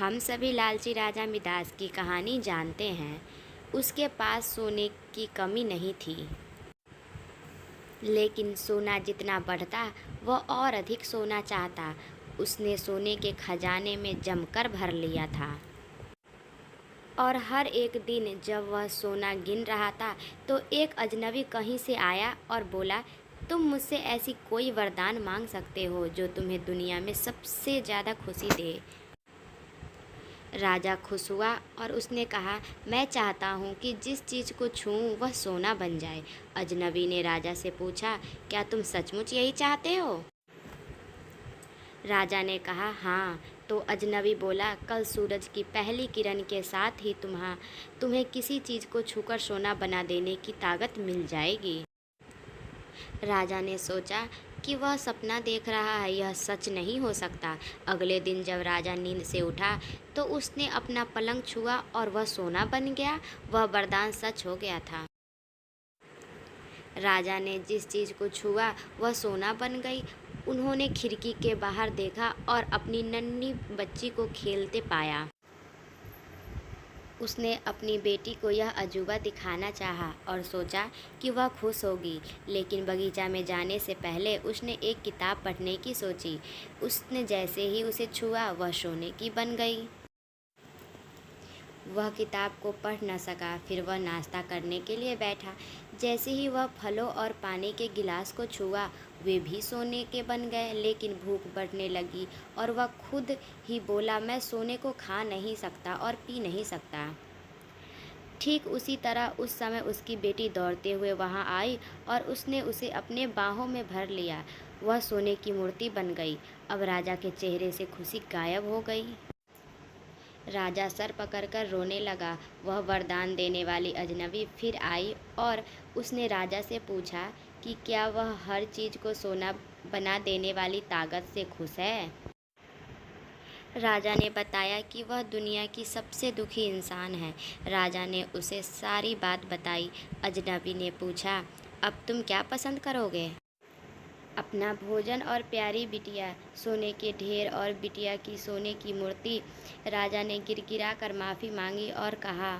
हम सभी लालची राजा मिदास की कहानी जानते हैं। उसके पास सोने की कमी नहीं थी, लेकिन सोना जितना बढ़ता वह और अधिक सोना चाहता। उसने सोने के खजाने में जमकर भर लिया था और हर एक दिन जब वह सोना गिन रहा था तो एक अजनबी कहीं से आया और बोला, तुम मुझसे ऐसी कोई वरदान मांग सकते हो जो तुम्हें दुनिया में सबसे ज़्यादा खुशी दे। राजा खुश हुआ और उसने कहा, मैं चाहता हूँ कि जिस चीज़ को छूऊं वह सोना बन जाए। अजनबी ने राजा से पूछा, क्या तुम सचमुच यही चाहते हो? राजा ने कहा, हाँ। तो अजनबी बोला, कल सूरज की पहली किरण के साथ ही तुम्हें किसी चीज़ को छूकर सोना बना देने की ताकत मिल जाएगी। राजा ने सोचा कि वह सपना देख रहा है, यह सच नहीं हो सकता। अगले दिन जब राजा नींद से उठा तो उसने अपना पलंग छुआ और वह सोना बन गया। वह वरदान सच हो गया था। राजा ने जिस चीज़ को छुआ वह सोना बन गई। उन्होंने खिड़की के बाहर देखा और अपनी नन्ही बच्ची को खेलते पाया। उसने अपनी बेटी को यह अजूबा दिखाना चाहा और सोचा कि वह खुश होगी, लेकिन बगीचा में जाने से पहले उसने एक किताब पढ़ने की सोची। उसने जैसे ही उसे छुआ वह सोने की बन गई। वह किताब को पढ़ न सका। फिर वह नाश्ता करने के लिए बैठा। जैसे ही वह फलों और पानी के गिलास को छुआ वे भी सोने के बन गए। लेकिन भूख बढ़ने लगी और वह खुद ही बोला, मैं सोने को खा नहीं सकता और पी नहीं सकता। ठीक उसी तरह उस समय उसकी बेटी दौड़ते हुए वहां आई और उसने उसे अपने बाहों में भर लिया। वह सोने की मूर्ति बन गई। अब राजा के चेहरे से खुशी गायब हो गई। राजा सर पकड़कर रोने लगा। वह वरदान देने वाली अजनबी फिर आई और उसने राजा से पूछा कि क्या वह हर चीज़ को सोना बना देने वाली ताकत से खुश है। राजा ने बताया कि वह दुनिया की सबसे दुखी इंसान है। राजा ने उसे सारी बात बताई। अजनबी ने पूछा, अब तुम क्या पसंद करोगे? अपना भोजन और प्यारी बिटिया। सोने के ढेर और बिटिया की सोने की मूर्ति। राजा ने गिड़गिड़ा कर माफ़ी मांगी और कहा,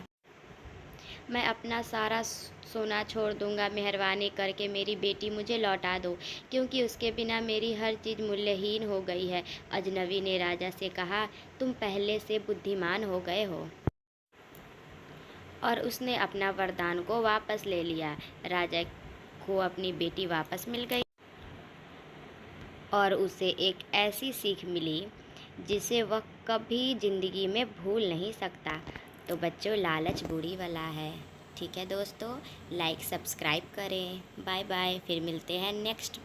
मैं अपना सारा सोना छोड़ दूंगा। मेहरबानी करके मेरी बेटी मुझे लौटा दो, क्योंकि उसके बिना मेरी हर चीज़ मूल्यहीन हो गई है। अजनबी ने राजा से कहा, तुम पहले से बुद्धिमान हो गए हो। और उसने अपना वरदान को वापस ले लिया। राजा को अपनी बेटी वापस मिल गई और उसे एक ऐसी सीख मिली जिसे वह कभी ज़िंदगी में भूल नहीं सकता। तो बच्चों, लालच बुरी वाला है। ठीक है दोस्तों, लाइक सब्सक्राइब करें। बाय बाय, फिर मिलते हैं नेक्स्ट